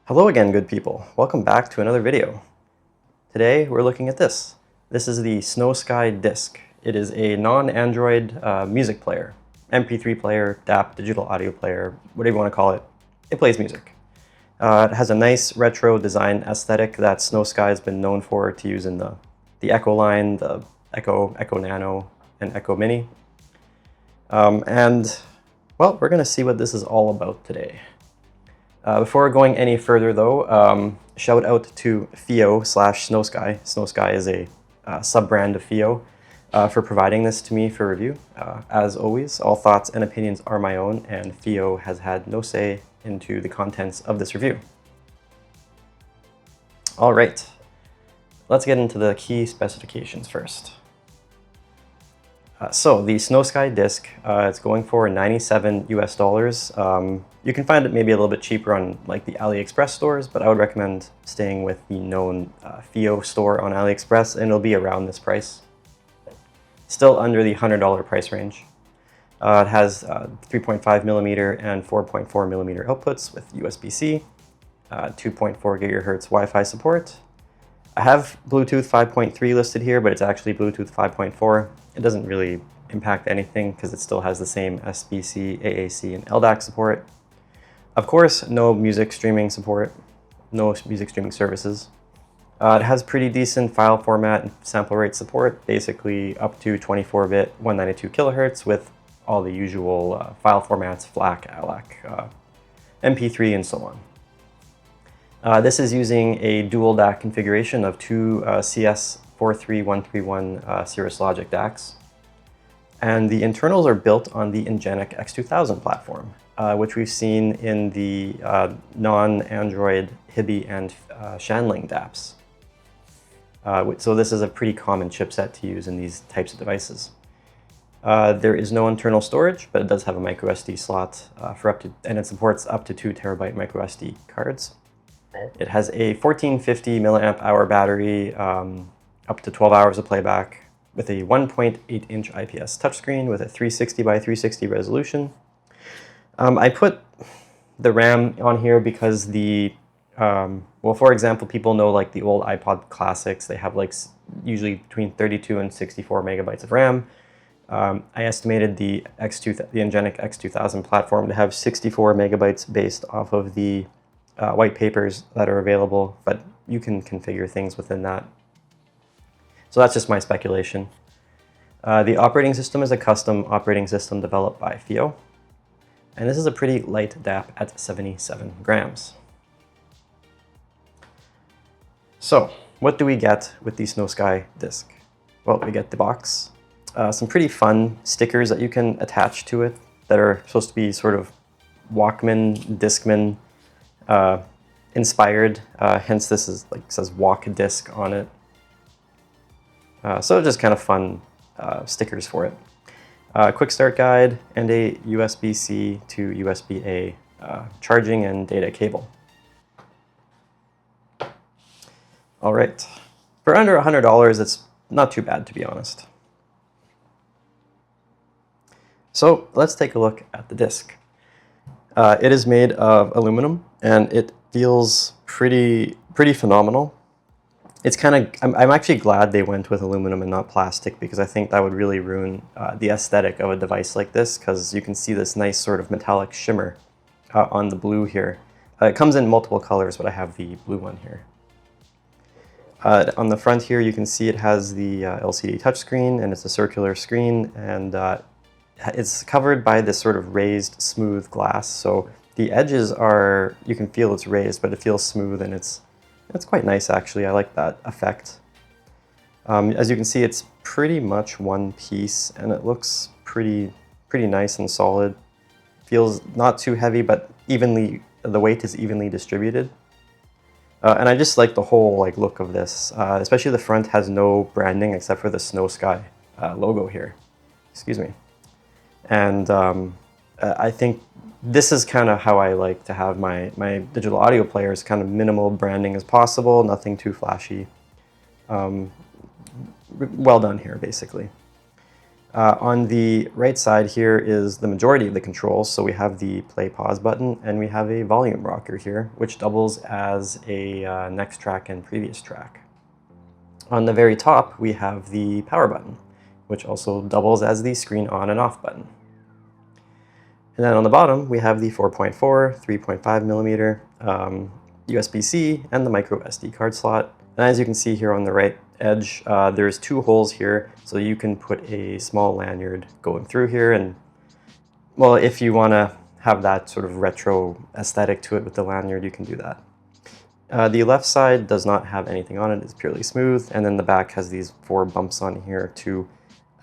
Hello again, good people. Welcome back to another video. Today we're looking at this. This is the SnowSky Disc. It is a non-Android music player, MP3 player, DAP, digital audio player, whatever you want to call it. It plays music. It has a nice retro design aesthetic that SnowSky has been known for to use in the Echo line, the Echo Nano, and Echo Mini. Well, we're going to see what this is all about today. Before going any further though, shout out to FiiO/SnowSky. SnowSky is a sub-brand of FiiO for providing this to me for review. As always, all thoughts and opinions are my own, and FiiO has had no say into the contents of this review. All right, let's get into the key specifications first. So the SnowSky Disc, it's going for $97 US. You can find it maybe a little bit cheaper on like the AliExpress stores, but I would recommend staying with the known FiiO store on AliExpress, and it'll be around this price. Still under the $100 price range. It has 3.5mm and 4.4mm outputs with USB-C, 2.4 GHz Wi-Fi support. I have Bluetooth 5.3 listed here, but it's actually Bluetooth 5.4. It doesn't really impact anything because it still has the same SBC, AAC, and LDAC support. Of course, no music streaming support, no music streaming services. It has pretty decent file format and sample rate support, basically up to 24-bit 192 kilohertz with all the usual file formats, FLAC, ALAC, MP3, and so on. This is using a dual DAC configuration of two CS43131 Cirrus Logic DACs. And the internals are built on the Ingenic X2000 platform, which we've seen in the non-Android HiBi and Shanling DAPs. So this is a pretty common chipset to use in these types of devices. There is no internal storage, but it does have a microSD slot and it supports up to 2 terabyte microSD cards. It has a 1450 milliamp hour battery, up to 12 hours of playback, with a 1.8-inch IPS touchscreen with a 360 by 360 resolution. I put the RAM on here because well, for example, people know like the old iPod Classics, they have like usually between 32 and 64 megabytes of RAM. I estimated the Ingenic X2000 platform to have 64 megabytes based off of the white papers that are available, but you can configure things within that. So that's just my speculation. The operating system is a custom operating system developed by FiiO, and this is a pretty light DAP at 77 grams. So what do we get with the SnowSky Disc? Well, we get the box, some pretty fun stickers that you can attach to it that are supposed to be sort of Walkman, Discman inspired, hence this is like says Walk Disc on it. So just kind of fun stickers for it. Quick start guide and a USB-C to USB-A charging and data cable. All right, for under $100, it's not too bad, to be honest. So let's take a look at the disc. It is made of aluminum, and it feels pretty phenomenal. It's kind of, I'm actually glad they went with aluminum and not plastic, because I think that would really ruin the aesthetic of a device like this, because you can see this nice sort of metallic shimmer on the blue here. It comes in multiple colors, but I have the blue one here. On the front here, you can see it has the LCD touchscreen, and it's a circular screen, and it's covered by this sort of raised, smooth glass. So the edges are, you can feel it's raised, but it feels smooth, and it's quite nice, actually. I like that effect. As you can see, it's pretty much one piece, and it looks pretty nice and solid. Feels not too heavy, but the weight is evenly distributed. And I just like the whole look of this, especially the front has no branding except for the SnowSky logo here. Excuse me. And I think this is kind of how I like to have my digital audio players, kind of minimal branding as possible, nothing too flashy. Well done here, basically. On the right side here is the majority of the controls. So we have the play pause button and we have a volume rocker here, which doubles as a next track and previous track. On the very top, we have the power button, which also doubles as the screen on and off button. And then on the bottom, we have the 4.4, 3.5 millimeter USB-C and the micro SD card slot. And as you can see here on the right edge, there's 2 holes here, so you can put a small lanyard going through here. And well, if you want to have that sort of retro aesthetic to it with the lanyard, you can do that. The left side does not have anything on it, it's purely smooth, and then the back has these 4 bumps on here to,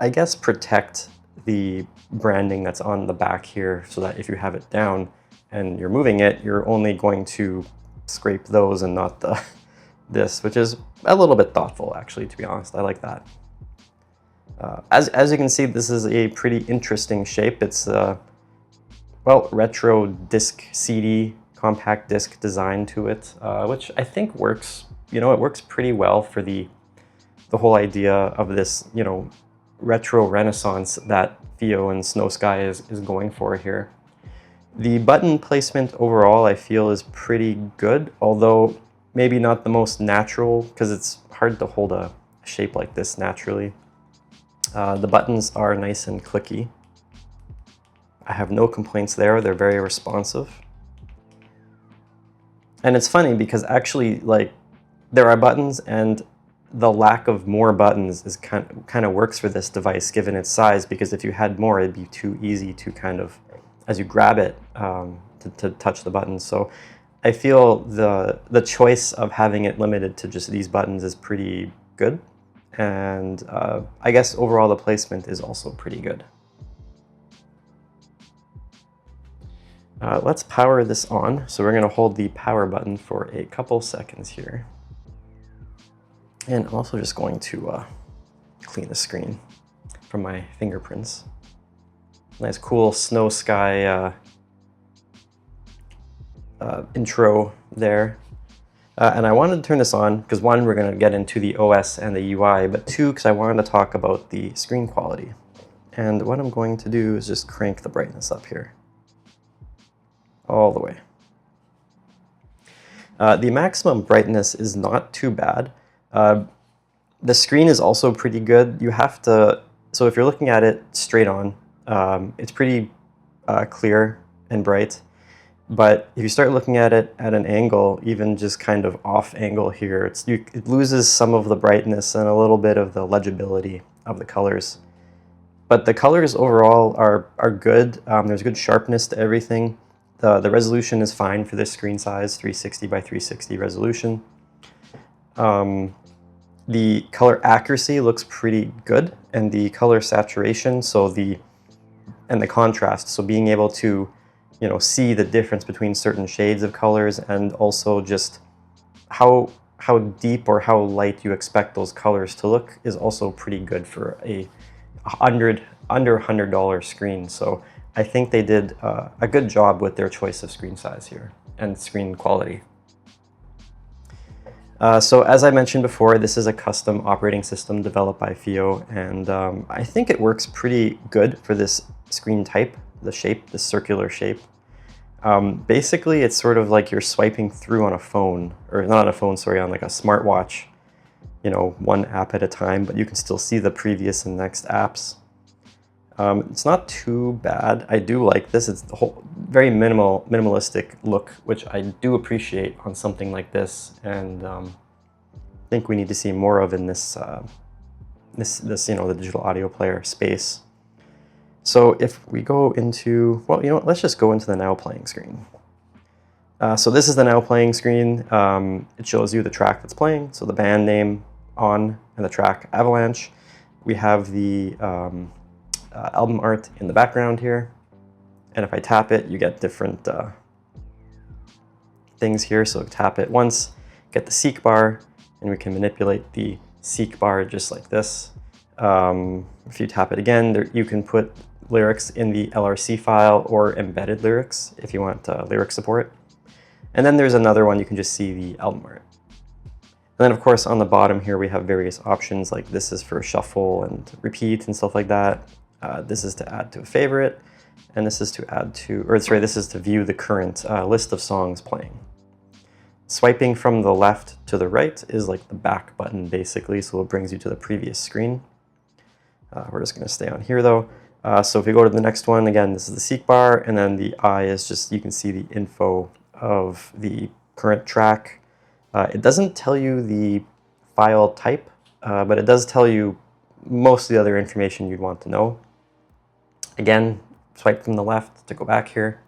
I guess, protect the branding that's on the back here, so that if you have it down and you're moving it, you're only going to scrape those and not this, which is a little bit thoughtful, actually, to be honest. I like that. As you can see, this is a pretty interesting shape. It's well, retro disc CD, compact disc design to it, which I think works. You know, it works pretty well for the whole idea of this, you know, retro renaissance that FiiO and SnowSky is going for here. The button placement overall, I feel, is pretty good, although maybe not the most natural, because it's hard to hold a shape like this naturally. The buttons are nice and clicky. I have no complaints there. They're very responsive. And it's funny because actually, like, there are buttons, and the lack of more buttons is kind of works for this device given its size, because if you had more, it'd be too easy to kind of, as you grab it, to touch the buttons. So I feel the choice of having it limited to just these buttons is pretty good. And I guess overall the placement is also pretty good. Let's power this on. So we're going to hold the power button for a couple seconds here. And also just going to clean the screen from my fingerprints. Nice cool SnowSky intro there. And I wanted to turn this on because 1, we're going to get into the OS and the UI, but 2, because I wanted to talk about the screen quality. And what I'm going to do is just crank the brightness up here. All the way. The maximum brightness is not too bad. The screen is also pretty good. You have to, so if you're looking at it straight on, it's pretty clear and bright. But if you start looking at it at an angle, even just kind of off angle here, it loses some of the brightness and a little bit of the legibility of the colors. But the colors overall are good. There's good sharpness to everything. The resolution is fine for this screen size, 360 by 360 resolution. The color accuracy looks pretty good, and the color saturation, and the contrast, so being able to, you know, see the difference between certain shades of colors, and also just how deep or how light you expect those colors to look is also pretty good for a under $100 screen. So I think they did a good job with their choice of screen size here and screen quality. So as I mentioned before, this is a custom operating system developed by FiiO, and I think it works pretty good for this screen type, the shape, the circular shape. Basically, it's sort of like you're swiping through on a phone, or not on a phone, sorry, on like a smartwatch, you know, one app at a time, but you can still see the previous and next apps. It's not too bad. I do like this. It's the whole very minimalistic look, which I do appreciate on something like this, and I think we need to see more of in this you know, the digital audio player space. So if we go into, well, you know what, let's just go into the now playing screen. So this is the now playing screen. It shows you the track that's playing, so the band name on and the track Avalanche. We have the album art in the background here, and if I tap it, you get different things here. So tap it once, get the seek bar, and we can manipulate the seek bar just like this. If you tap it again, you can put lyrics in the LRC file or embedded lyrics if you want lyric support. And then there's another one, you can just see the album art. And then of course on the bottom here we have various options, like this is for shuffle and repeat and stuff like that. This is to add to a favorite, and this is to add to, or sorry, this is to view the current list of songs playing. Swiping from the left to the right is like the back button basically, so it brings you to the previous screen. We're just going to stay on here though. So if we go to the next one, again, this is the seek bar, and then the I is just, you can see the info of the current track. It doesn't tell you the file type, but it does tell you most of the other information you'd want to know. Again, swipe from the left to go back here.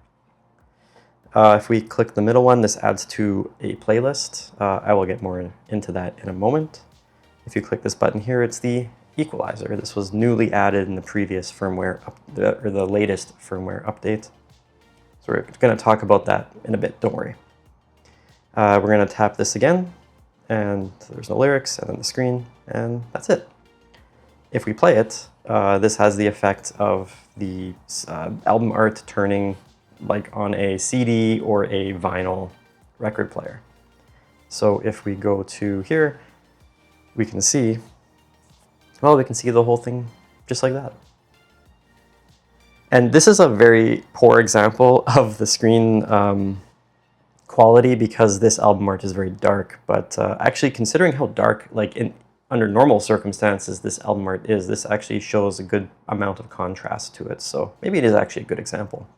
If we click the middle one, this adds to a playlist. I will get more into that in a moment. If you click this button here, it's the equalizer. This was newly added in the previous firmware, or the latest firmware update. So we're going to talk about that in a bit, don't worry. We're going to tap this again, and there's no lyrics, and then the screen, and that's it. If we play it, this has the effect of the album art turning like on a CD or a vinyl record player. So if we go to here, we can see, well, we can see the whole thing just like that. And this is a very poor example of the screen quality because this album art is very dark, but actually considering how dark, like under normal circumstances, this album art is, this actually shows a good amount of contrast to it. So maybe it is actually a good example.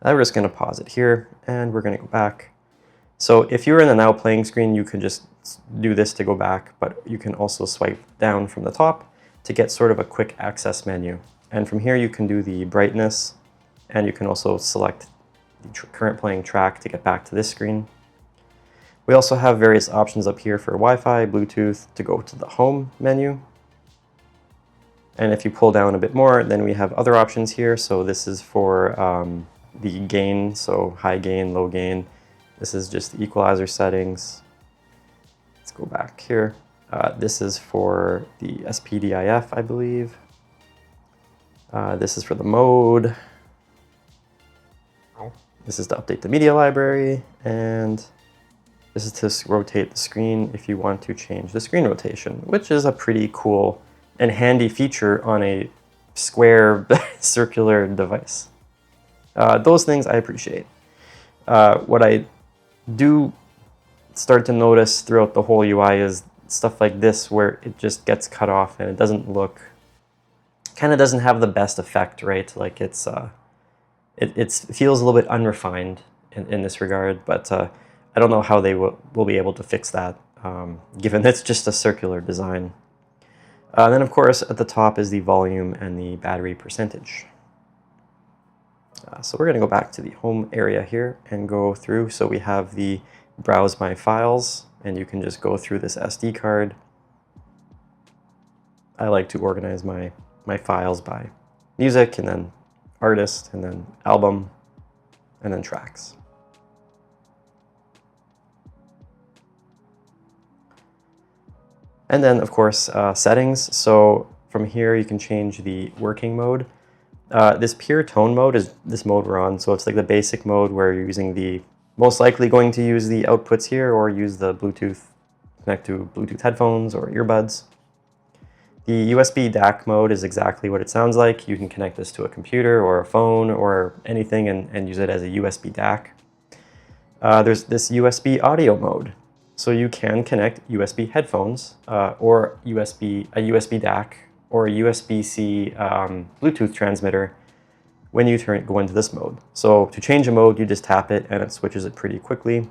We're just going to pause it here, and we're going to go back. So if you're in the now playing screen, you can just do this to go back, but you can also swipe down from the top to get sort of a quick access menu. And from here, you can do the brightness, and you can also select the current playing track to get back to this screen. We also have various options up here for Wi-Fi, Bluetooth, to go to the home menu. And if you pull down a bit more, then we have other options here. So this is for the gain, so high gain, low gain. This is just the equalizer settings. Let's go back here. This is for the SPDIF, I believe. This is for the mode. This is to update the media library, and this is to rotate the screen if you want to change the screen rotation, which is a pretty cool and handy feature on a square circular device. Those things I appreciate. What I do start to notice throughout the whole UI is stuff like this where it just gets cut off and it doesn't look, kind of doesn't have the best effect, right? Like it feels a little bit unrefined in this regard, but I don't know how they will be able to fix that, given it's just a circular design. Then of course at the top is the volume and the battery percentage. So we're going to go back to the home area here and go through. So we have the browse my files, and you can just go through this SD card. I like to organize my files by music, and then artist, and then album, and then tracks. And then of course settings. So from here you can change the working mode. This pure tone mode is this mode we're on, so it's like the basic mode where you're using the, most likely going to use the outputs here or use the Bluetooth, connect to Bluetooth headphones or earbuds. The USB DAC mode is exactly what it sounds like. You can connect this to a computer or a phone or anything and use it as a USB DAC. There's this USB audio mode. So you can connect USB headphones or a USB DAC or a USB-C Bluetooth transmitter when you go into this mode. So to change a mode, you just tap it and it switches it pretty quickly.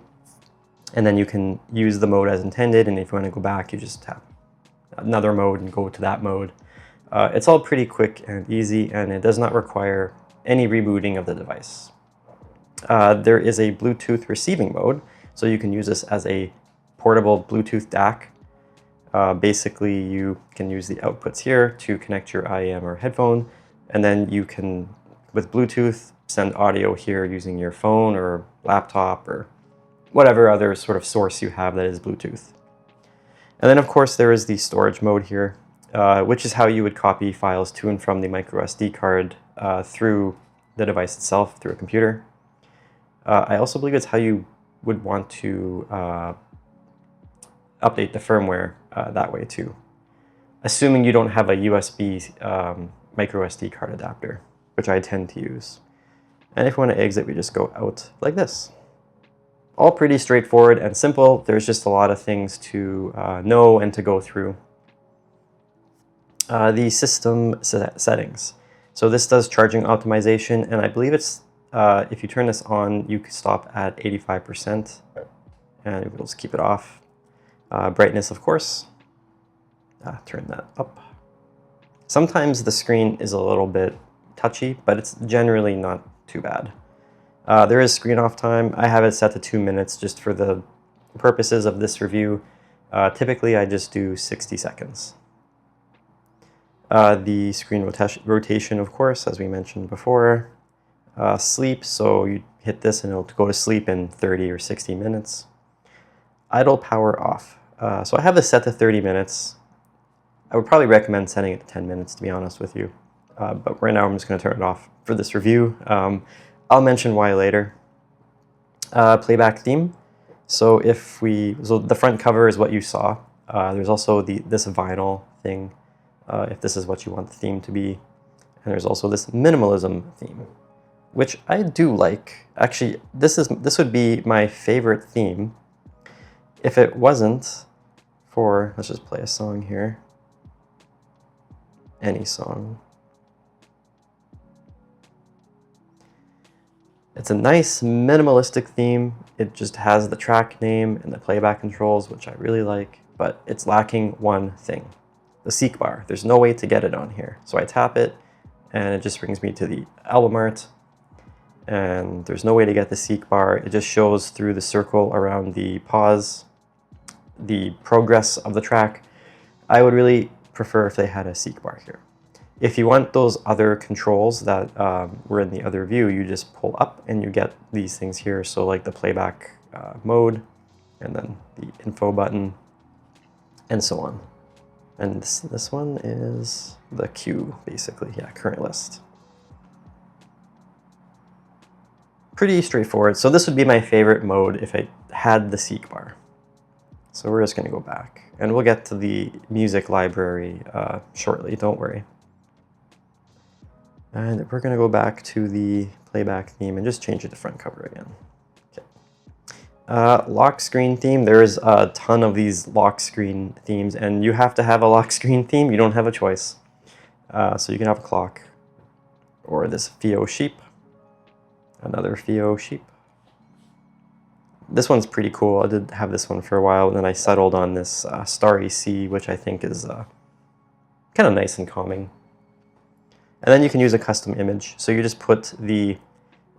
And then you can use the mode as intended, and if you want to go back, you just tap another mode and go to that mode. It's all pretty quick and easy, and it does not require any rebooting of the device. There is a Bluetooth receiving mode, so you can use this as a portable Bluetooth DAC. Basically, you can use the outputs here to connect your IEM or headphone, and then you can, with Bluetooth, send audio here using your phone or laptop or whatever other sort of source you have that is Bluetooth. And then, of course, there is the storage mode here, which is how you would copy files to and from the micro SD card through the device itself, through a computer. I also believe it's how you would want to update the firmware that way too. Assuming you don't have a USB micro SD card adapter, which I tend to use. And if we want to exit, we just go out like this. All pretty straightforward and simple. There's just a lot of things to know and to go through. The system settings. So this does charging optimization, and I believe it's, if you turn this on, you can stop at 85%, and we'll just keep it off. Brightness, of course. Turn that up. Sometimes the screen is a little bit touchy, but it's generally not too bad. There is screen off time. I have it set to 2 minutes just for the purposes of this review. Typically, I just do 60 seconds. The screen rotation, of course, as we mentioned before. Sleep, so you hit this and it'll go to sleep in 30 or 60 minutes. Idle power off. So I have this set to 30 minutes. I would probably recommend setting it to 10 minutes, to be honest with you. But right now I'm just going to turn it off for this review. I'll mention why later. Playback theme. So so the front cover is what you saw. There's also this vinyl thing, if this is what you want the theme to be. And there's also this minimalism theme, which I do like. Actually, this would be my favorite theme if it wasn't for, let's just play a song here. Any song. It's a nice minimalistic theme. It just has the track name and the playback controls, which I really like, but it's lacking one thing, the seek bar. There's no way to get it on here. So I tap it and it just brings me to the album art, and there's no way to get the seek bar. It just shows through the circle around the pause, the progress of the track. I would really prefer if they had a seek bar here. If you want those other controls that were in the other view, you just pull up and you get these things here. So like the playback mode, and then the info button, and so on. And this one is the queue, basically. Yeah, current list. Pretty straightforward. So this would be my favorite mode if I had the seek bar. So we're just going to go back, and we'll get to the music library shortly, don't worry. And we're going to go back to the playback theme and just change it to front cover again. Okay. Lock screen theme. There's a ton of these lock screen themes, and you have to have a lock screen theme. You don't have a choice. So you can have a clock, or this FiiO sheep, another FiiO sheep. This one's pretty cool. I did have this one for a while, and then I settled on this Starry Sea, which I think is kind of nice and calming. And then you can use a custom image. So you just put the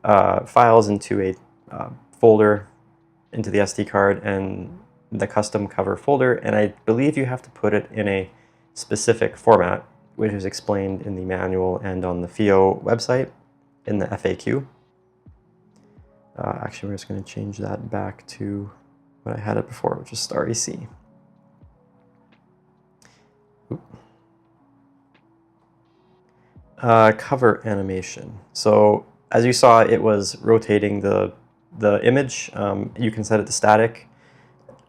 files into a folder, into the SD card, and the custom cover folder. And I believe you have to put it in a specific format, which is explained in the manual and on the FiiO website in the FAQ. Actually, we're just going to change that back to what I had it before, which is Starry Sea. Cover animation. So as you saw, it was rotating the image. You can set it to static.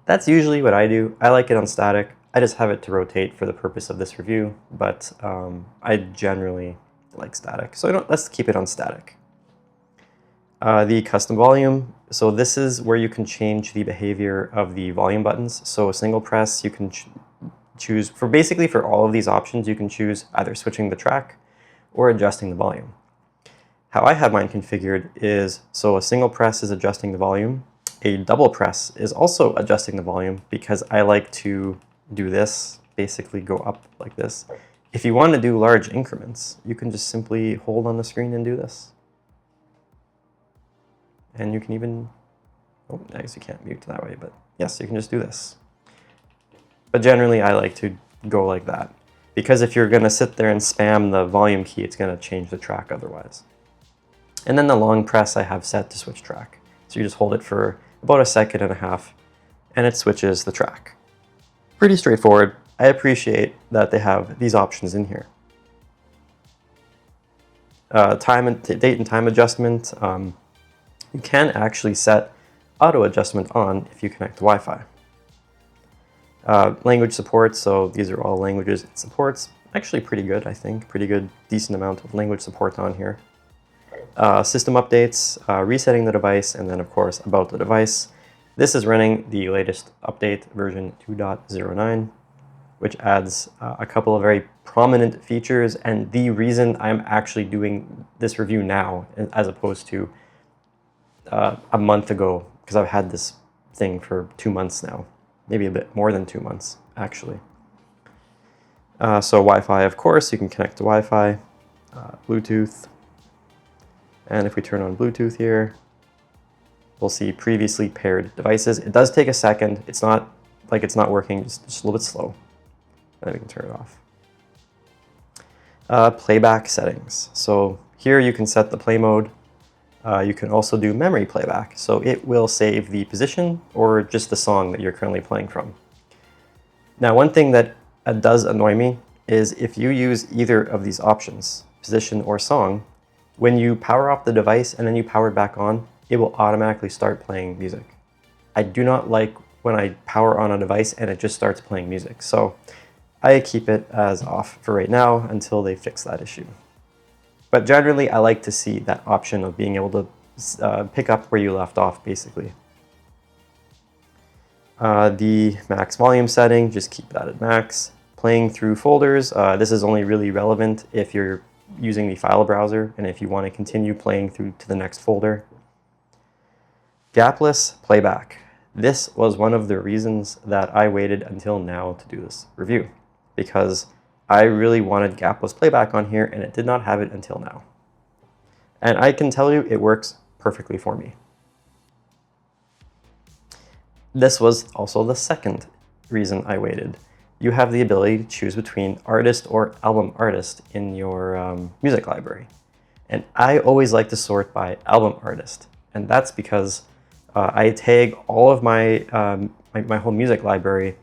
That's usually what I do. I like it on static. I just have it to rotate for the purpose of this review, but I generally like static. So let's keep it on static. The custom volume. So this is where you can change the behavior of the volume buttons. So a single press, you can choose basically for all of these options, you can choose either switching the track or adjusting the volume. How I have mine configured is, so a single press is adjusting the volume. A double press is also adjusting the volume, because I like to do this, basically go up like this. If you want to do large increments, you can just simply hold on the screen and do this. And you can even, oh, I guess you can't mute that way, but yes, you can just do this. But generally, I like to go like that, because if you're going to sit there and spam the volume key, it's going to change the track otherwise. And then the long press I have set to switch track. So you just hold it for about 1.5 seconds, and it switches the track. Pretty straightforward. I appreciate that they have these options in here. Date and time adjustment. You can actually set auto adjustment on if you connect to Wi-Fi. Language support, so these are all languages it supports. actually pretty good, I think. Pretty good, decent amount of language support on here. System updates, resetting the device, and then of course about the device. This is running the latest update, version 2.09, which adds a couple of very prominent features, and the reason I'm actually doing this review now as opposed to a month ago, because I've had this thing for 2 months now, maybe a bit more than 2 months actually. So Wi-Fi, of course, you can connect to Wi-Fi, Bluetooth, and if we turn on Bluetooth here, we'll see previously paired devices. It does take a second. It's not like it's not working, just a little bit slow. And then we can turn it off. Playback settings. So here you can set the play mode. You can also do memory playback. So it will save the position or just the song that you're currently playing from. Now, one thing that does annoy me is if you use either of these options, position or song, when you power off the device and then you power it back on, it will automatically start playing music. I do not like when I power on a device and it just starts playing music. So I keep it as off for right now until they fix that issue. But generally, I like to see that option of being able to pick up where you left off, basically. The max volume setting, just keep that at max. Playing through folders, this is only really relevant if you're using the file browser and if you want to continue playing through to the next folder. Gapless playback. This was one of the reasons that I waited until now to do this review, because I really wanted gapless playback on here and it did not have it until now. And I can tell you it works perfectly for me. This was also the second reason I waited. You have the ability to choose between artist or album artist in your music library. And I always like to sort by album artist. And that's because I tag all of my whole music library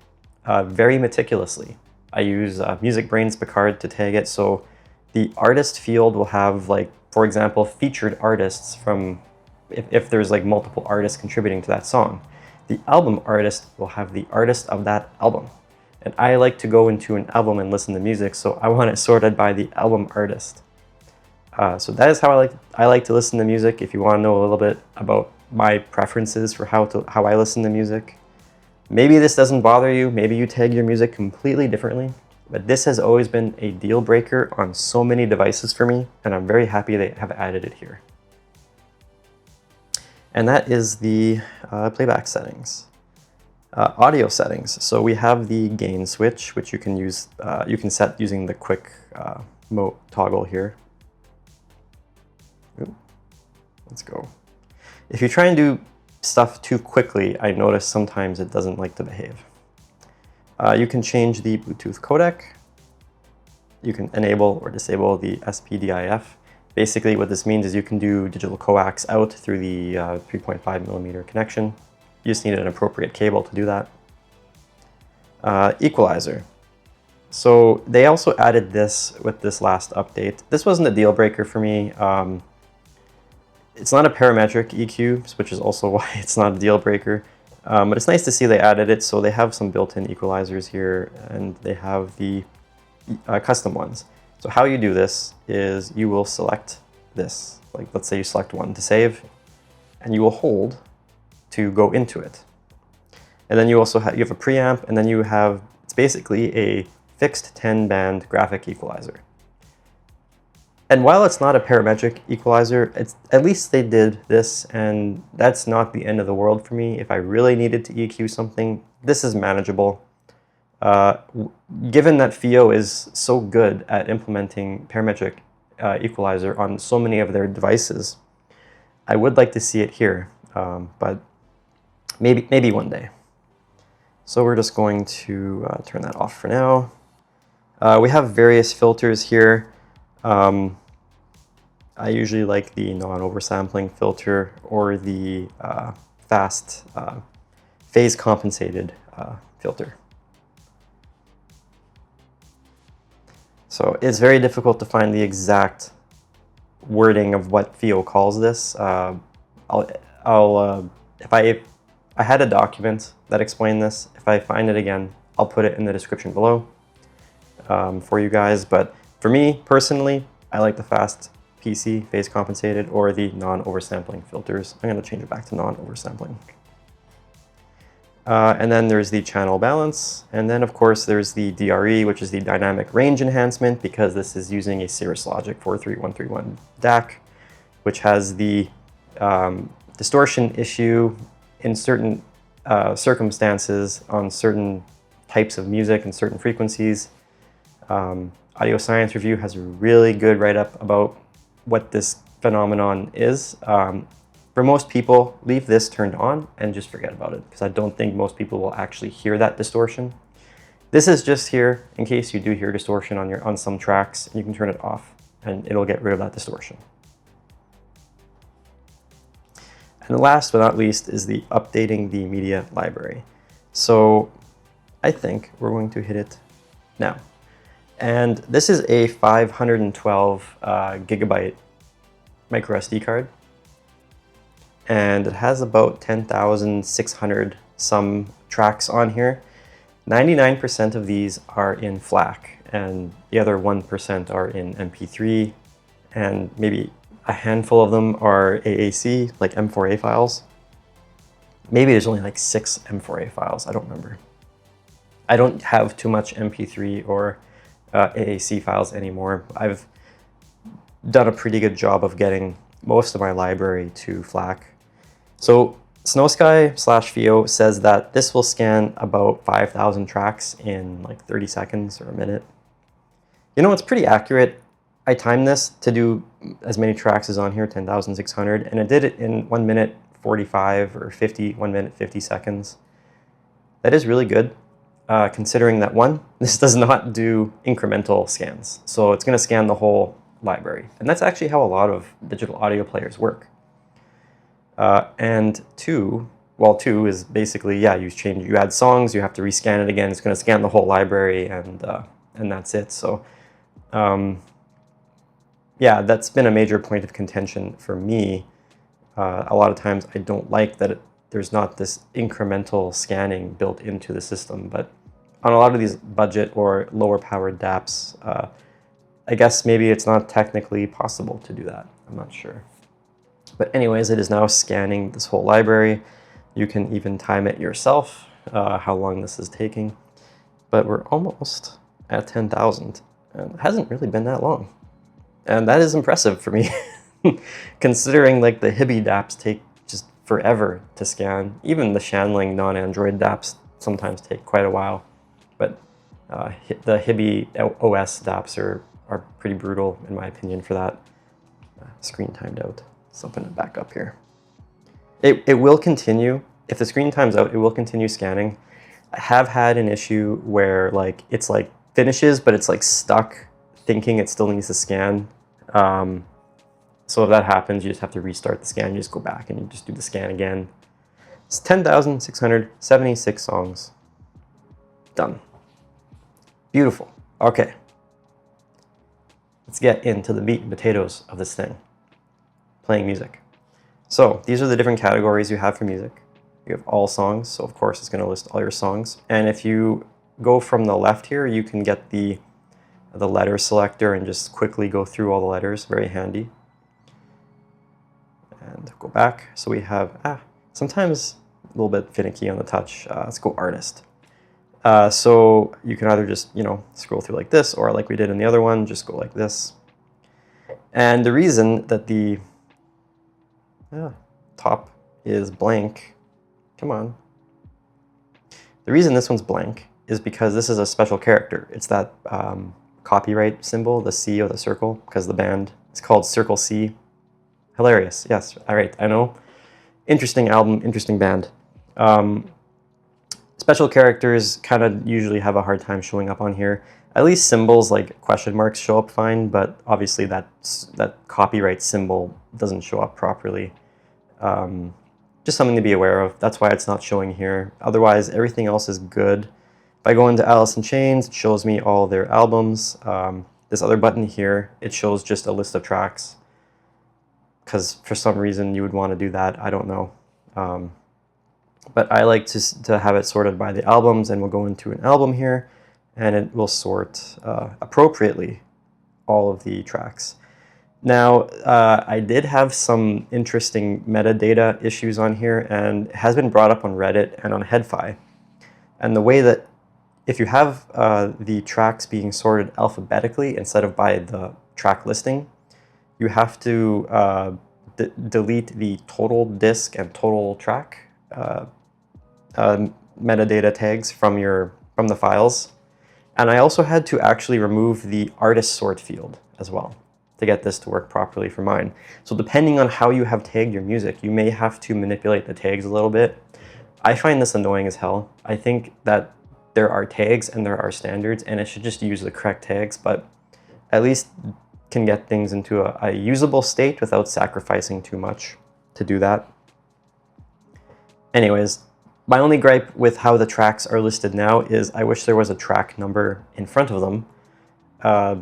very meticulously. I use MusicBrainz Picard to tag it, so the artist field will have, like, for example, featured artists from, if there's like multiple artists contributing to that song. The album artist will have the artist of that album. And I like to go into an album and listen to music, so I want it sorted by the album artist. So that is how I like to listen to music. If you want to know a little bit about my preferences for how I listen to music. Maybe this doesn't bother you, maybe you tag your music completely differently, but this has always been a deal breaker on so many devices for me, and I'm very happy they have added it here. And that is the playback settings. Audio settings. So we have the gain switch, which you can use. You can set using the quick mode toggle here. Ooh, let's go. If you try and do stuff too quickly, I notice sometimes it doesn't like to behave. You can change the Bluetooth codec. You can enable or disable the SPDIF. Basically, what this means is you can do digital coax out through the 3.5mm connection. You just need an appropriate cable to do that. Equalizer. So they also added this with this last update. This wasn't a deal breaker for me. It's not a parametric EQ, which is also why it's not a deal breaker. But it's nice to see they added it. So they have some built-in equalizers here, and they have the custom ones. So how you do this is you will select this. Like, let's say you select one to save, and you will hold to go into it. And then you also have a preamp, and then you have, it's basically a fixed 10-band graphic equalizer. And while it's not a parametric equalizer, at least they did this, and that's not the end of the world for me. If I really needed to EQ something, this is manageable. Given that FiiO is so good at implementing parametric equalizer on so many of their devices, I would like to see it here, but maybe one day. So we're just going to turn that off for now. We have various filters here. I usually like the non-oversampling filter or the fast phase compensated filter. So it's very difficult to find the exact wording of what FiiO calls this. If I had a document that explained this, if I find it again, I'll put it in the description below. for you guys, but for me personally, I like the fast PC phase compensated or the non-oversampling filters. I'm going to change it back to non-oversampling. And then there's the channel balance, and then of course there's the DRE, which is the dynamic range enhancement, because this is using a Cirrus Logic 43131 DAC, which has the distortion issue in certain circumstances on certain types of music and certain frequencies. Audio Science Review has a really good write-up about what this phenomenon is. For most people, leave this turned on and just forget about it, because I don't think most people will actually hear that distortion. This is just here in case you do hear distortion on some tracks. You can turn it off and it'll get rid of that distortion. And last but not least is the updating the media library. So I think we're going to hit it now. And this is a 512 gigabyte micro SD card. And it has about 10,600 some tracks on here. 99% of these are in FLAC, and the other 1% are in MP3, and maybe a handful of them are AAC, like M4A files. Maybe there's only like 6 M4A files, I don't remember. I don't have too much MP3 or AAC files anymore. I've done a pretty good job of getting most of my library to FLAC. So SnowSky/FiiO says that this will scan about 5,000 tracks in like 30 seconds or a minute. You know, it's pretty accurate. I timed this to do as many tracks as on here, 10,600, and it did it in 1 minute 45 or 50, 1 minute 50 seconds. That is really good, considering that one, this does not do incremental scans. So it's going to scan the whole library. And that's actually how a lot of digital audio players work. And two is basically, yeah, you add songs, you have to rescan it again. It's going to scan the whole library, and that's it. So, yeah, that's been a major point of contention for me. A lot of times I don't like that there's not this incremental scanning built into the system, but on a lot of these budget or lower powered DAPs, I guess maybe it's not technically possible to do that. I'm not sure. But anyways, it is now scanning this whole library. You can even time it yourself, how long this is taking. But we're almost at 10,000, and it hasn't really been that long. And that is impressive for me, considering like the HiBi DAPs take just forever to scan. Even the Shanling non-Android DAPs sometimes take quite a while. But the HiBi OS DAPs are pretty brutal, in my opinion, for that. Screen timed out. Let's open it back up here. It will continue. If the screen times out, it will continue scanning. I have had an issue where like it's like finishes, but it's like stuck thinking it still needs to scan. So if that happens, you just have to restart the scan. You just go back and you just do the scan again. It's 10,676 songs. Done. Beautiful. Okay. Let's get into the meat and potatoes of this thing. Playing music. So these are the different categories you have for music. You have all songs, so of course it's going to list all your songs. And if you go from the left here, you can get the letter selector and just quickly go through all the letters. Very handy. And go back. So we have, sometimes a little bit finicky on the touch. Let's go artist. So you can either just, scroll through like this, or like we did in the other one, just go like this. And the reason that the top is blank, come on. The reason this one's blank is because this is a special character. It's that copyright symbol, the C or the circle, because the band is called Circle C. Hilarious, yes, all right, I know. Interesting album, interesting band. Special characters kind of usually have a hard time showing up on here. At least symbols like question marks show up fine, but obviously that copyright symbol doesn't show up properly. Just something to be aware of. That's why it's not showing here. Otherwise, everything else is good. If I go into Alice in Chains, it shows me all their albums. This other button here, it shows just a list of tracks. Because for some reason you would want to do that, I don't know. But I like to have it sorted by the albums, and we'll go into an album here. and it will sort appropriately all of the tracks. Now, I did have some interesting metadata issues on here, and it has been brought up on Reddit and on HiFi. And the way that if you have the tracks being sorted alphabetically instead of by the track listing, you have to delete the total disc and total track metadata tags from the files. And I also had to actually remove the artist sort field as well to get this to work properly for mine. So depending on how you have tagged your music, you may have to manipulate the tags a little bit. I find this annoying as hell. I think that there are tags and there are standards, and it should just use the correct tags, but at least can get things into a usable state without sacrificing too much to do that. Anyways, my only gripe with how the tracks are listed now is I wish there was a track number in front of them,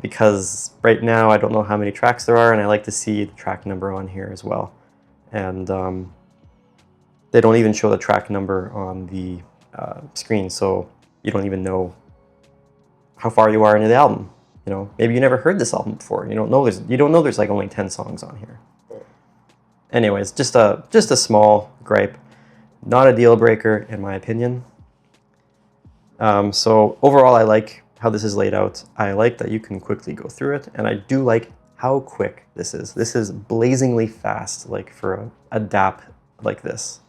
because right now I don't know how many tracks there are, and I like to see the track number on here as well. And they don't even show the track number on the screen, so you don't even know how far you are into the album. You know, maybe you never heard this album before. You don't know there's like only 10 songs on here. Anyways, just a small gripe, not a deal breaker in my opinion. So overall, I like how this is laid out. I like that you can quickly go through it, and I do like how quick this is. This is blazingly fast, like for a DAP like this.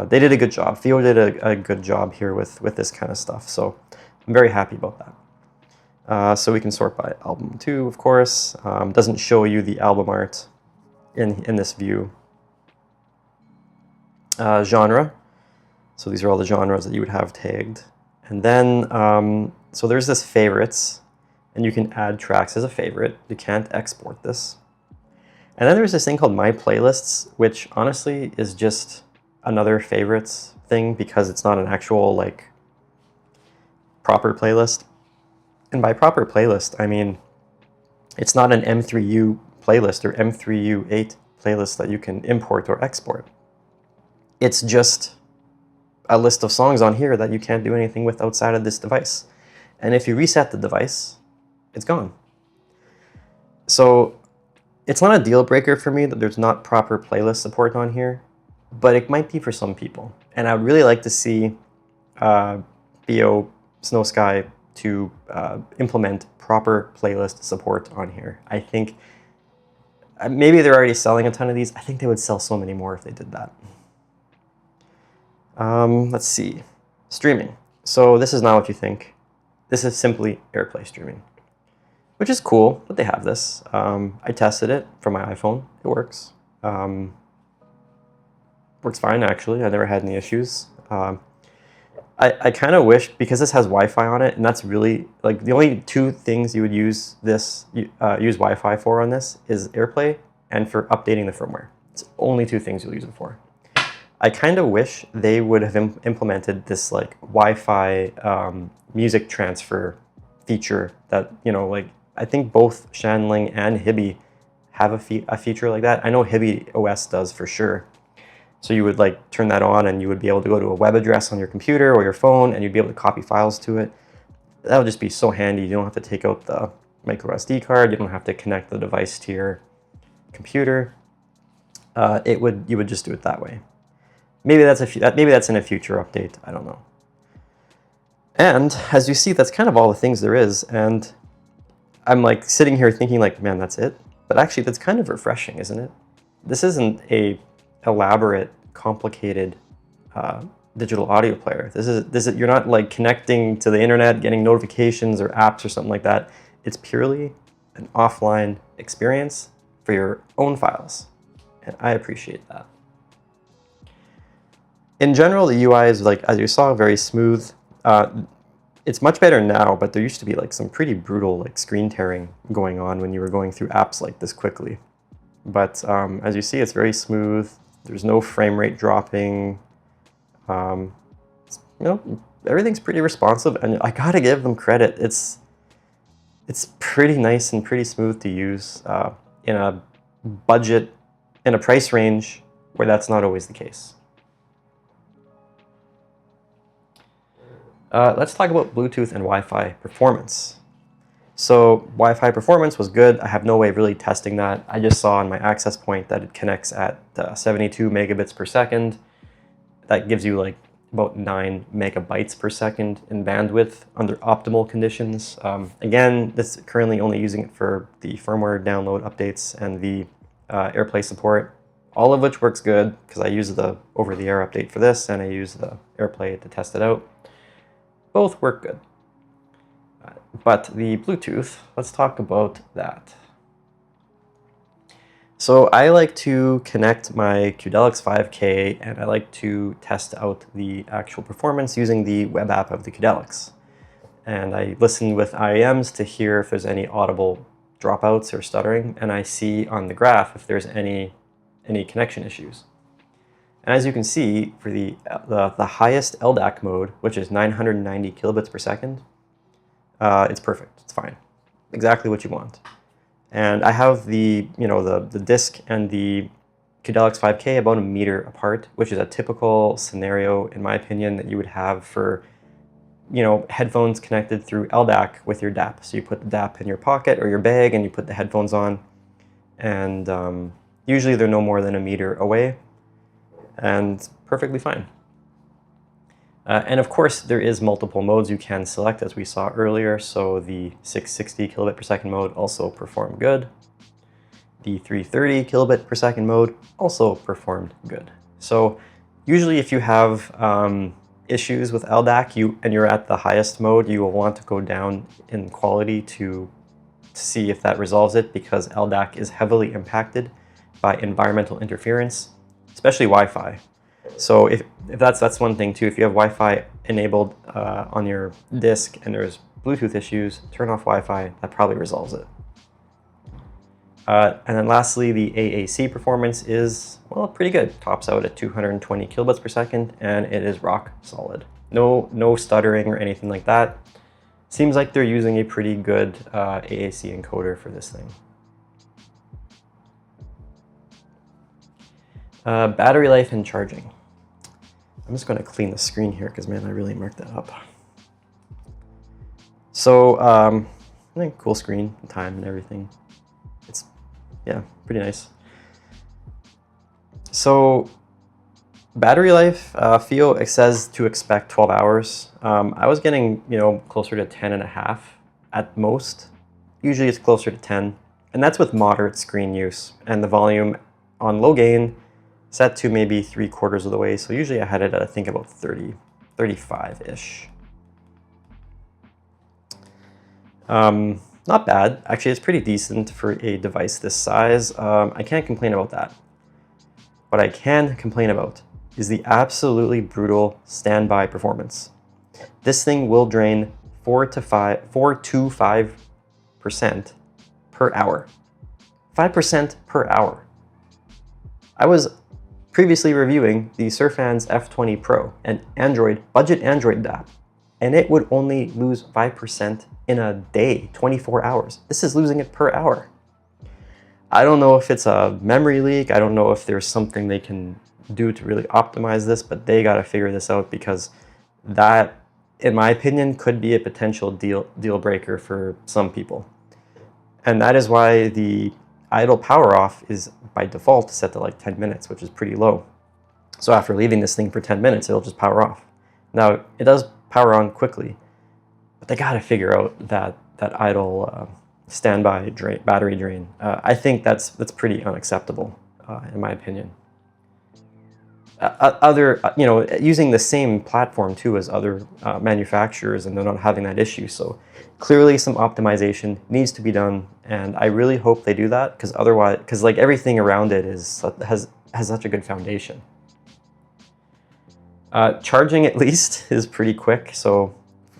They did a good job. FiiO did a good job here with this kind of stuff, so I'm very happy about that. So we can sort by album 2, of course. Doesn't show you the album art in this view. Genre. So these are all the genres that you would have tagged. And then, so there's this favorites, and you can add tracks as a favorite. You can't export this. And then there's this thing called My Playlists, which honestly is just another favorites thing because it's not an actual like proper playlist. And by proper playlist, I mean it's not an M3U playlist or M3U8 playlist that you can import or export. It's just a list of songs on here that you can't do anything with outside of this device. And if you reset the device, it's gone. So it's not a deal breaker for me that there's not proper playlist support on here, but it might be for some people. And I would really like to see FiiO, SnowSky to implement proper playlist support on here. I think maybe they're already selling a ton of these. I think they would sell so many more if they did that. Let's see. Streaming. So this is not what you think. This is simply AirPlay Streaming, which is cool that they have this. I tested it from my iPhone. It works. Works fine, actually. I never had any issues. I kind of wish, because this has Wi-Fi on it, and that's really, like, the only two things you would use this, use Wi-Fi for on this is AirPlay and for updating the firmware. It's only two things you'll use it for. I kind of wish they would have implemented this, like, Wi-Fi music transfer feature that, you know, like, I think both Shanling and Hibi have a feature like that. I know Hibi OS does for sure. So you would like turn that on and you would be able to go to a web address on your computer or your phone and you'd be able to copy files to it. That would just be so handy. You don't have to take out the micro SD card. You don't have to connect the device to your computer. You would just do it that way. Maybe that's in a future update. I don't know. And as you see, that's kind of all the things there is. And I'm like sitting here thinking like, man, that's it. But actually, that's kind of refreshing, isn't it? This isn't a elaborate, complicated digital audio player. You're not like connecting to the internet, getting notifications or apps or something like that. It's purely an offline experience for your own files. And I appreciate that. In general, the UI is, like, as you saw, very smooth. It's much better now, but there used to be like some pretty brutal like screen tearing going on when you were going through apps like this quickly. But as you see, it's very smooth. There's no frame rate dropping. You know, everything's pretty responsive, and I gotta give them credit. It's pretty nice and pretty smooth to use in a budget, in a price range where that's not always the case. Let's talk about Bluetooth and Wi-Fi performance. So Wi-Fi performance was good. I have no way of really testing that. I just saw on my access point that it connects at 72 megabits per second. That gives you like about 9 megabytes per second in bandwidth under optimal conditions. Again, this is currently only using it for the firmware download updates and the AirPlay support, all of which works good because I use the over-the-air update for this and I use the AirPlay to test it out. Both work good. But the Bluetooth, let's talk about that. So I like to connect my Qdelix 5K and I like to test out the actual performance using the web app of the Qdelix. And I listen with IEMs to hear if there's any audible dropouts or stuttering, and I see on the graph if there's any connection issues. And as you can see, for the highest LDAC mode, which is 990 kilobits per second, it's perfect. It's fine. Exactly what you want. And I have the disc and the Qdelix 5K about 1 meter apart, which is a typical scenario, in my opinion, that you would have for headphones connected through LDAC with your DAP. So you put the DAP in your pocket or your bag and you put the headphones on. And usually they're no more than 1 meter away and perfectly fine. And of course, there is multiple modes you can select, as we saw earlier. So the 660 kilobit per second mode also performed good. The 330 kilobit per second mode also performed good. So usually if you have issues with LDAC and you're at the highest mode, you will want to go down in quality to see if that resolves it, because LDAC is heavily impacted by environmental interference, especially Wi-Fi. So if that's one thing too. If you have Wi-Fi enabled on your disk and there's Bluetooth issues, turn off Wi-Fi. That probably resolves it. And then lastly, the AAC performance is, well, pretty good. Tops out at 220 kilobits per second, and it is rock solid. No stuttering or anything like that. Seems like they're using a pretty good AAC encoder for this thing. Battery life and charging. I'm just going to clean the screen here because, man, I really marked that up. So, I think cool screen, time and everything. It's, yeah, pretty nice. So, battery life, FiiO, it says to expect 12 hours. I was getting, closer to 10.5 at most. Usually it's closer to 10. And that's with moderate screen use and the volume on low gain set to maybe 3/4 of the way. So usually I had it at, I think, about 30, 35-ish. Not bad. Actually, it's pretty decent for a device this size. I can't complain about that. What I can complain about is the absolutely brutal standby performance. This thing will drain 4 to 5% per hour. 5% per hour. I was previously reviewing the Surfans F20 Pro, an budget Android DAP, and it would only lose 5% in a day, 24 hours. This is losing it per hour. I don't know if it's a memory leak. I don't know if there's something they can do to really optimize this, but they got to figure this out, because that, in my opinion, could be a potential deal breaker for some people. And that is why the idle power off is by default set to like 10 minutes, which is pretty low. So after leaving this thing for 10 minutes, it'll just power off. Now, it does power on quickly, but they got to figure out that idle standby battery drain. I think that's pretty unacceptable, in my opinion. Using the same platform too as other manufacturers, and they're not having that issue. So clearly some optimization needs to be done, and I really hope they do that, because otherwise, like everything around it has such a good foundation. Charging at least is pretty quick. So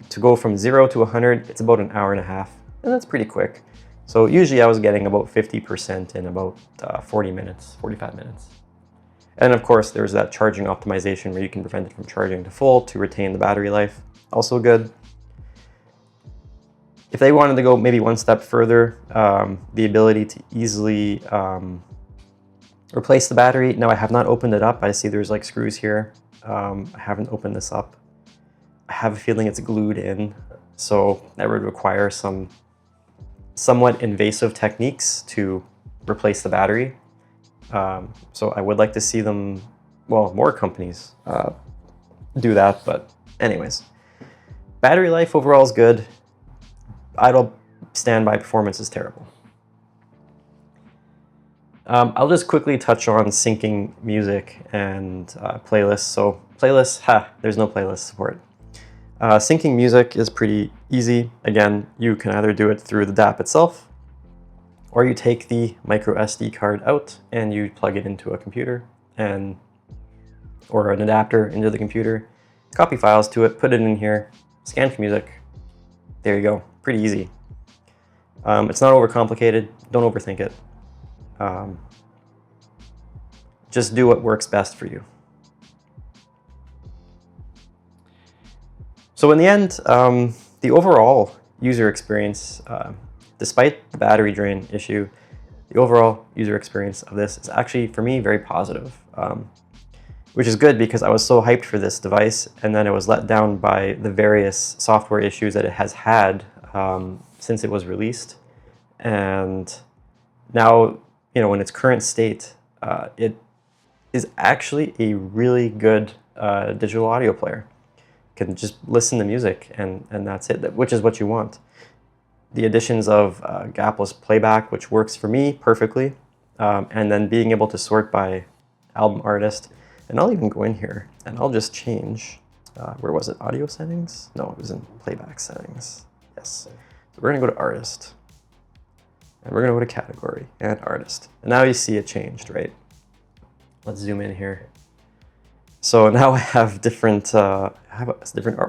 to go from 0 to 100, it's about 1.5 hours, and that's pretty quick. So usually I was getting about 50% in about 40 minutes, 45 minutes. And of course, there's that charging optimization where you can prevent it from charging to full to retain the battery life. Also good. If they wanted to go maybe one step further, the ability to easily replace the battery. Now, I have not opened it up. I see there's like screws here. I haven't opened this up. I have a feeling it's glued in, so that would require some somewhat invasive techniques to replace the battery. So I would like to see them, well, more companies do that, but anyways. Battery life overall is good. Idle standby performance is terrible. I'll just quickly touch on syncing music and playlists. So playlists, there's no playlist support. Syncing music is pretty easy. Again, you can either do it through the DAP itself, or you take the micro SD card out and you plug it into a computer or an adapter into the computer, copy files to it, put it in here, scan for music. There you go, pretty easy. It's not overcomplicated, don't overthink it. Just do what works best for you. So in the end, the overall user experience, despite the battery drain issue, the overall user experience of this is actually, for me, very positive, which is good because I was so hyped for this device, and then it was let down by the various software issues that it has had since it was released. And now, in its current state, it is actually a really good digital audio player. You can just listen to music and that's it, which is what you want. The additions of gapless playback, which works for me perfectly, and then being able to sort by album artist. And I'll even go in here and I'll just change, where was it, audio settings? No, it was in playback settings. Yes. So we're gonna go to artist. And we're gonna go to category and artist. And now you see it changed, right? Let's zoom in here. So now I have different,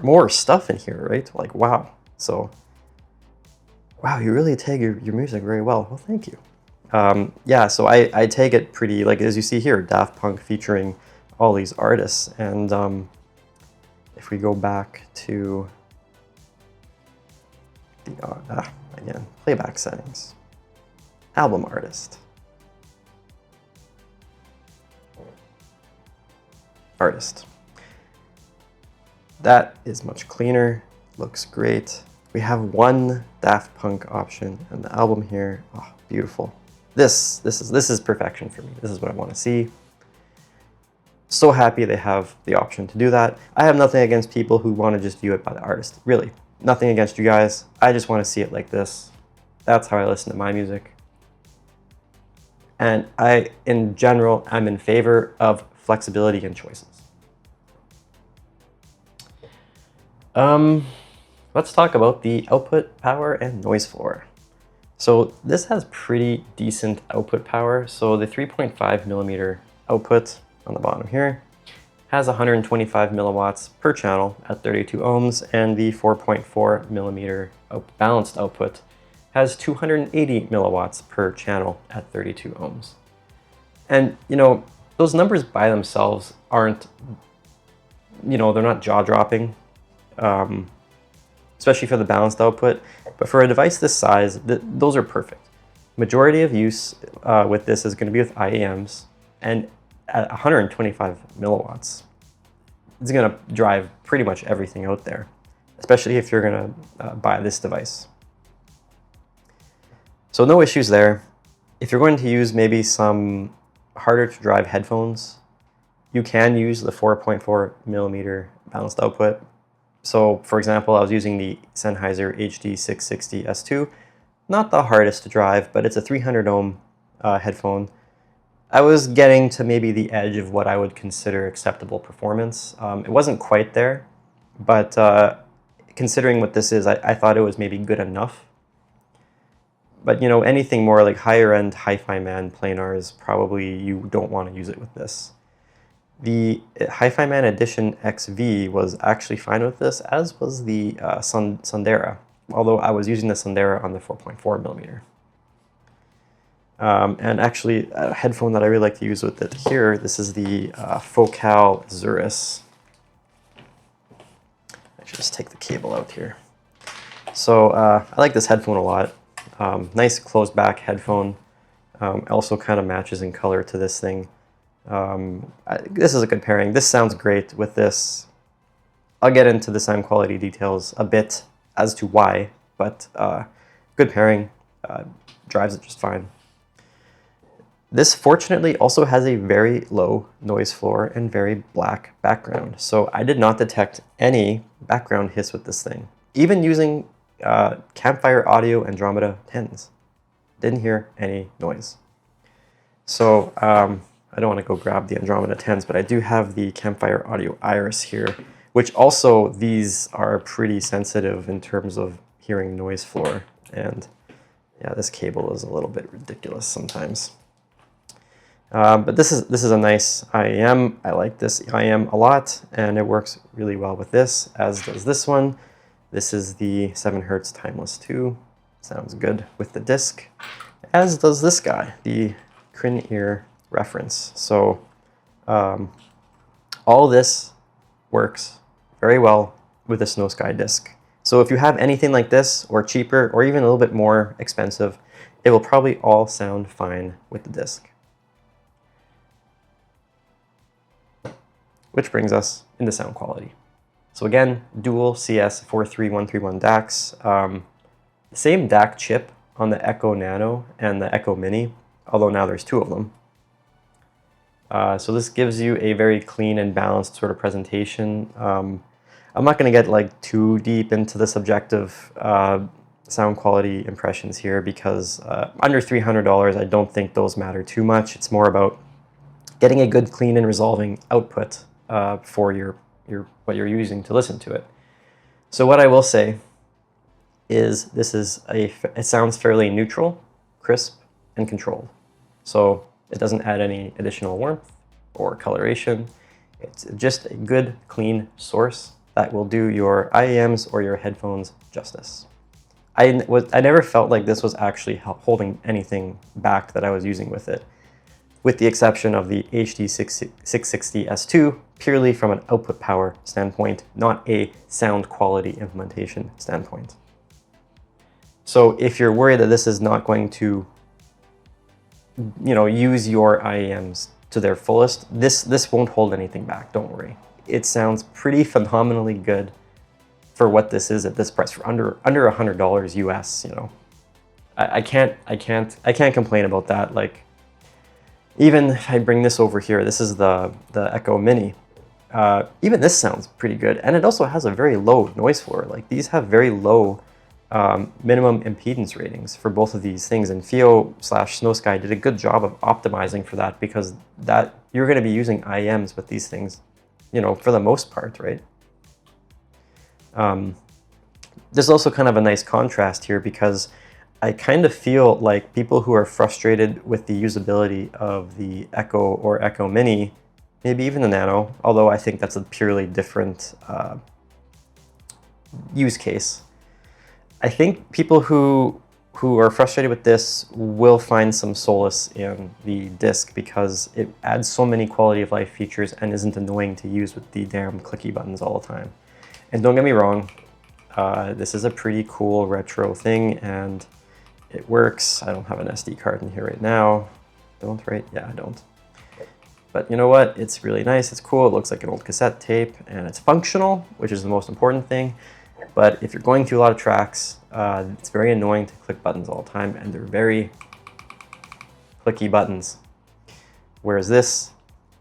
more stuff in here, right? Like, wow. So, wow, you really tag your music very well. Well, thank you. Yeah, so I tag it pretty, like, as you see here, Daft Punk featuring all these artists. And if we go back to the, again, playback settings, album artist, artist. That is much cleaner, looks great. We have one Daft Punk option and the album here, oh, beautiful. This is perfection for me. This is what I want to see. So happy they have the option to do that. I have nothing against people who want to just view it by the artist. Really, nothing against you guys. I just want to see it like this. That's how I listen to my music. And I, in general, am in favor of flexibility and choices. Let's talk about the output power and noise floor. So this has pretty decent output power. So the 3.5 millimeter output on the bottom here has 125 milliwatts per channel at 32 ohms, and the 4.4 millimeter balanced output has 280 milliwatts per channel at 32 ohms. And those numbers by themselves aren't, they're not jaw-dropping, especially for the balanced output. But for a device this size, those are perfect. Majority of use with this is going to be with IEMs, and at 125 milliwatts, it's going to drive pretty much everything out there, especially if you're going to buy this device. So no issues there. If you're going to use maybe some harder to drive headphones, you can use the 4.4 millimeter balanced output. So for example, I was using the Sennheiser HD660 S2, not the hardest to drive, but it's a 300 ohm headphone. I was getting to maybe the edge of what I would consider acceptable performance. It wasn't quite there, but considering what this is, I thought it was maybe good enough. But anything more like higher end Hi-Fi Man planars, probably you don't want to use it with this. The Hi-Fi Man Edition XV was actually fine with this, as was the Sundera, although I was using the Sundera on the 4.4 millimeter. And actually, a headphone that I really like to use with it here, this is the Focal Zurus. I should just take the cable out here. So I like this headphone a lot. Nice closed back headphone. Also kind of matches in color to this thing. This is a good pairing. This sounds great with this. I'll get into the sound quality details a bit as to why, but good pairing, drives it just fine. This fortunately also has a very low noise floor and very black background, so I did not detect any background hiss with this thing. Even using Campfire Audio Andromeda 10s, didn't hear any noise. So I don't want to go grab the Andromeda 10s, but I do have the Campfire Audio Iris here, which also, these are pretty sensitive in terms of hearing noise floor. And yeah, this cable is a little bit ridiculous sometimes. But this is a nice IEM. I like this IEM a lot, and it works really well with this, as does this one. This is the 7 Hz Timeless 2. Sounds good with the disc, as does this guy, the Crin-Ear reference. So all this works very well with the SnowSky Disc. So if you have anything like this, or cheaper, or even a little bit more expensive, it will probably all sound fine with the disc. Which brings us into sound quality. So again, dual CS43131 DACs. Same DAC chip on the Echo Nano and the Echo Mini, although now there's 2 of them. So this gives you a very clean and balanced sort of presentation. I'm not going to get like too deep into the subjective sound quality impressions here, because under $300, I don't think those matter too much. It's more about getting a good, clean, and resolving output for what you're using to listen to it. So what I will say is it sounds fairly neutral, crisp, and controlled. So it doesn't add any additional warmth or coloration. It's just a good, clean source that will do your IEMs or your headphones justice. I never felt like this was actually holding anything back that I was using with it, with the exception of the HD660S2, purely from an output power standpoint, not a sound quality implementation standpoint. So if you're worried that this is not going to, use your IEMs to their fullest, this won't hold anything back, don't worry. It sounds pretty phenomenally good for what this is at this price, for under $100 US, I can't complain about that. Like, even if I bring this over here, this is the Echo Mini. Even this sounds pretty good, and it also has a very low noise floor. Like, these have very low minimum impedance ratings for both of these things, and FiiO/SnowSky did a good job of optimizing for that, because you're going to be using IEMs with these things, for the most part, right? There's also kind of a nice contrast here, because I kind of feel like people who are frustrated with the usability of the Echo or Echo Mini, maybe even the Nano, although I think that's a purely different use case. I think people who are frustrated with this will find some solace in the disc, because it adds so many quality of life features and isn't annoying to use with the damn clicky buttons all the time. And don't get me wrong, this is a pretty cool retro thing, and it works. I don't have an SD card in here right now. Don't, right? Yeah, I don't. But you know what? It's really nice. It's cool. It looks like an old cassette tape, and it's functional, which is the most important thing. But if you're going through a lot of tracks, it's very annoying to click buttons all the time, and they're very clicky buttons. Whereas this,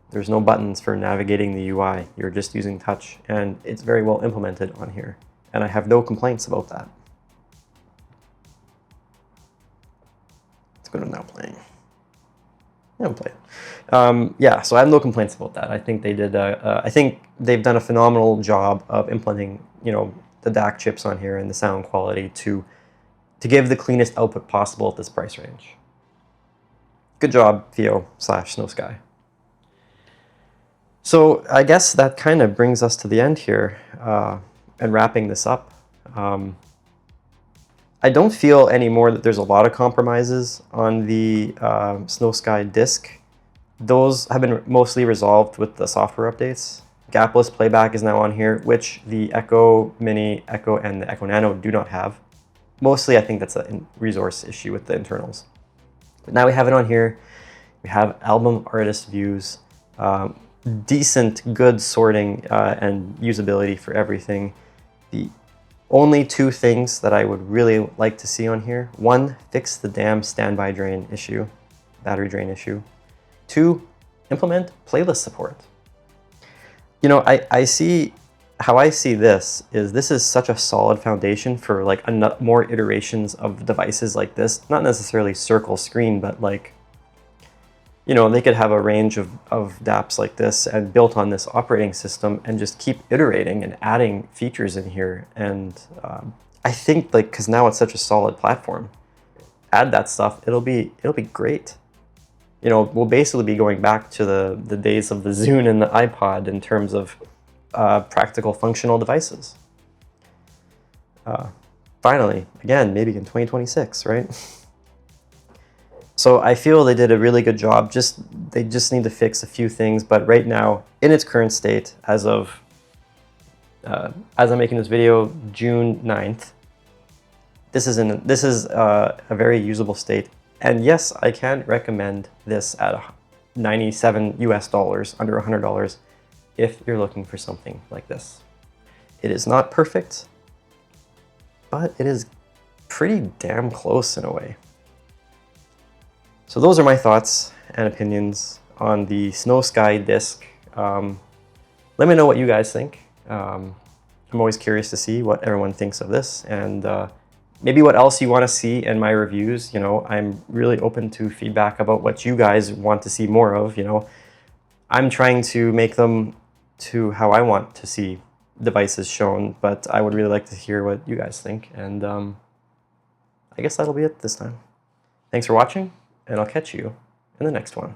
there's no buttons for navigating the UI. You're just using touch, and it's very well implemented on here. And I have no complaints about that. It's good. I'm now playing. Yeah, I'm playing. Yeah, so I have no complaints about that. I think they did. I think they've done a phenomenal job of implementing, the DAC chips on here and the sound quality to give the cleanest output possible at this price range. Good job, FiiO/SnowSky. So I guess that kind of brings us to the end here, and wrapping this up. I don't feel anymore that there's a lot of compromises on the SnowSky Disc. Those have been mostly resolved with the software updates. Gapless playback is now on here, which the Echo Mini, Echo, and the Echo Nano do not have. Mostly, I think that's a resource issue with the internals. But now we have it on here. We have album artist views. decent, good sorting and usability for everything. The only two things that I would really like to see on here: one, fix the damn standby drain issue, battery drain issue. Two, implement playlist support. You know, I see, how I see this is such a solid foundation for like more iterations of devices like this. Not necessarily circle screen, but like, you know, they could have a range of DAPs like this and built on this operating system and just keep iterating and adding features in here. And I think, like, because now it's such a solid platform, add that stuff, it'll be great. You know, we'll basically be going back to the days of the Zune and the iPod in terms of practical functional devices. Finally, again, maybe in 2026, right? So I feel they did a really good job. They just need to fix a few things, but right now, in its current state, as I'm making this video, June 9th, this is a very usable state. And yes, I can recommend this at $97 US, under $100, if you're looking for something like this. It is not perfect, but it is pretty damn close in a way. So those are my thoughts and opinions on the SnowSky Disc. Let me know what you guys think. I'm always curious to see what everyone thinks of this, and maybe what else you want to see in my reviews. You know, I'm really open to feedback about what you guys want to see more of. You know, I'm trying to make them to how I want to see devices shown, but I would really like to hear what you guys think. And I guess that'll be it this time. Thanks for watching, and I'll catch you in the next one.